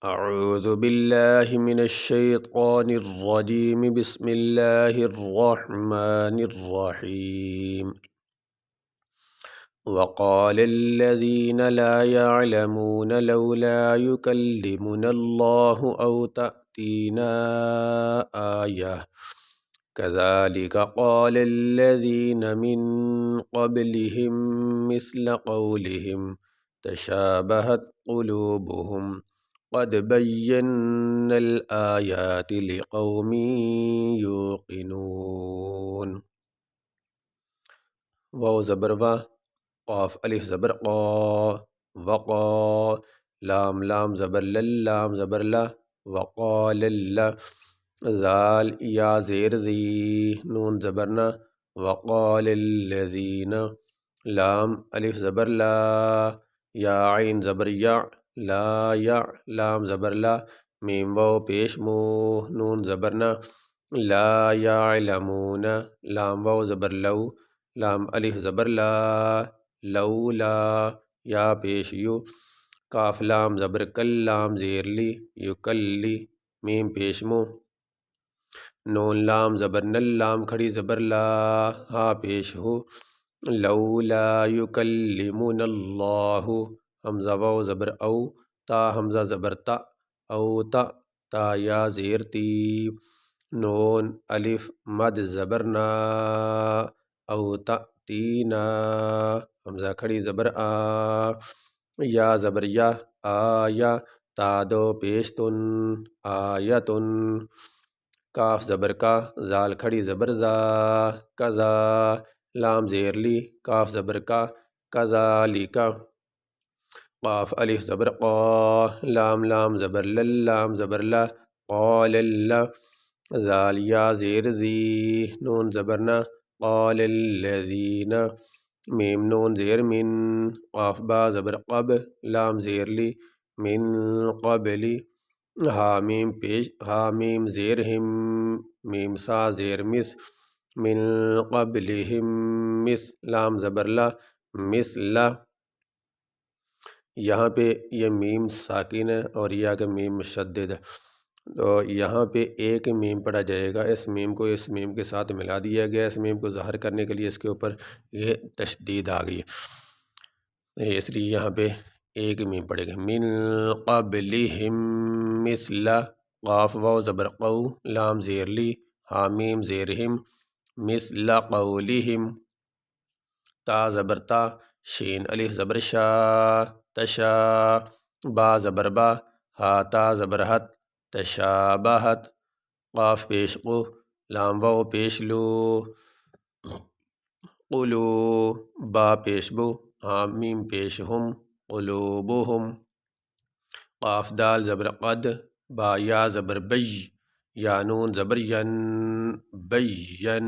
اعوذ باللہ من الشیطان الرجیم بسم اللہ الرحمن الرحیم وقال الذین لا يعلمون لولا يكلمنا اللہ او تأتینا آیہ كذلك قال الذين من قبلهم مثل قولهم تشابهت قلوبهم قد بينا الآيات لقوم يوقنون واو زبر وا، قاف الف زبر قا، وقا، لام لام زبر لل، لام زبر لا، وقال اللہ، زال یا زیر زی، نون زبرنا، وقال الذین، لام الف زبر لا، یا عین زبر یا، لا یا، لام زبر لا، میم واو پیش مو، نون زبرنا، لا یعلمون، لام واو زبر لو، لام الف زبر لا، لولا، یا پیش یو، کاف لام زبر کل، لام زیر لی، یکلی، میم پیش مو، نون لام زبر نل، لام کھڑی زبر لا، ہا پیش ہو، لولا یکلمنا اللہ، حمزہ واو زبر او، تا حمزہ زبر تا، او تا، تا یا زیر تی، نون الف مد زبر نا، او تا تینا، حمزہ کھڑی زبر آ، یا زبر یا، آیا، تا دو پیش تن، آیتن، کاف زبر کا، زال کھڑی زبر زا، کذا، لام زیر لی، کاف زبر کا، کذالک، قاف الف زبر قا، لام لام زبر لل، لام زبر لا، قال اللہ، زال یا زیر زی، نون زبرنا، قال الذین، میم نون زیر من، قاف با زبر قب، لام زیر لی، من قبلی، حامیم پیش، حامیم زیر ہم، میم سا زیر مس، من قبلہم مس، لام زبر لا، مثلا، یہاں پہ یہ میم ساکن ہے اور یہ کہ میم مشدد ہے، تو یہاں پہ ایک میم پڑھا جائے گا، اس میم کو اس میم کے ساتھ ملا دیا گیا، اس میم کو ظاہر کرنے کے لیے اس کے اوپر یہ تشدید آ گئی ہے، اس لیے یہاں پہ ایک میم پڑھے گا، من قبلہم مثل، قاف واو زبر قو، لام زیر لی، حامیم زیر ہم، مثل قولہم، تا زبر تا، شین الف زبر شا، تشا، با زبر با، ہا تا زبر ہت، تشابہت، قاف پیش قو، لام واو پیش لو، قلو، با پیش بو، حامیم پیش ہم، قلوبہم، قاف دال زبر قد، با یا زبر بی، یا نون زبر ین، بین،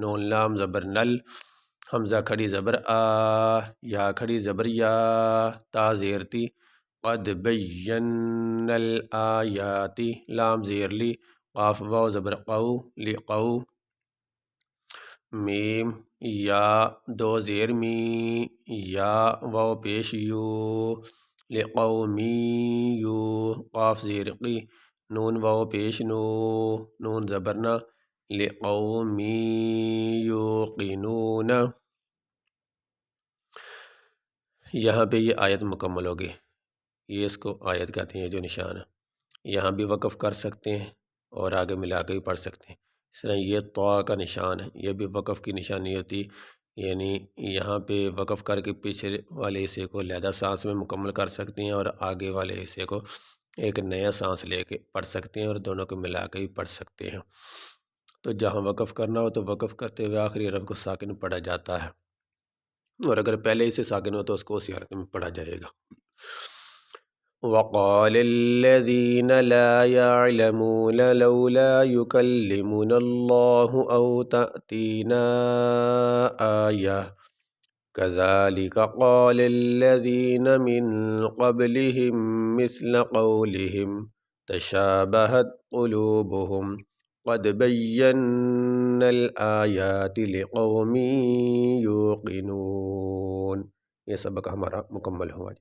نون لام زبر نل، حمزہ کھڑی زبر آ، یا کھڑی زبر یا، تا زیر تی، قد بینا الآیات، لام زیر لی، قاف واو زبر قو، لقو، میم یا دو زیر می، یا واو پیش یو، لقومی یو، قاف زیر قی، نون واو پیش نو، نون زبرنا، لقومی یوقنون، یہاں پہ یہ آیت مکمل ہوگی، یہ اس کو آیت کہتے ہیں جو نشان ہے، یہاں بھی وقف کر سکتے ہیں اور آگے ملا کے بھی پڑھ سکتے ہیں، اس طرح یہ طا کا نشان ہے، یہ بھی وقف کی نشانی ہوتی، یعنی یہاں پہ وقف کر کے پیچھے والے حصے کو علیحدہ سانس میں مکمل کر سکتے ہیں اور آگے والے حصے کو ایک نیا سانس لے کے پڑھ سکتے ہیں اور دونوں کو ملا کے بھی پڑھ سکتے ہیں، تو جہاں وقف کرنا ہو تو وقف کرتے ہوئے آخری حرف کو ساکن پڑھا جاتا ہے، اور اگر پہلے ہی سے ساکن ہو تو اس کو اسی حالت میں پڑھا جائے گا۔ وقال الذين لا يعلمون لولا يكلمنا الله أو تأتينا آية كذلك قال الذين من قبلهم مثل قولهم تشابهت قلوبهم قد بينا الآيات لقوم يوقنون، یہ سبق ہمارا مکمل ہوا۔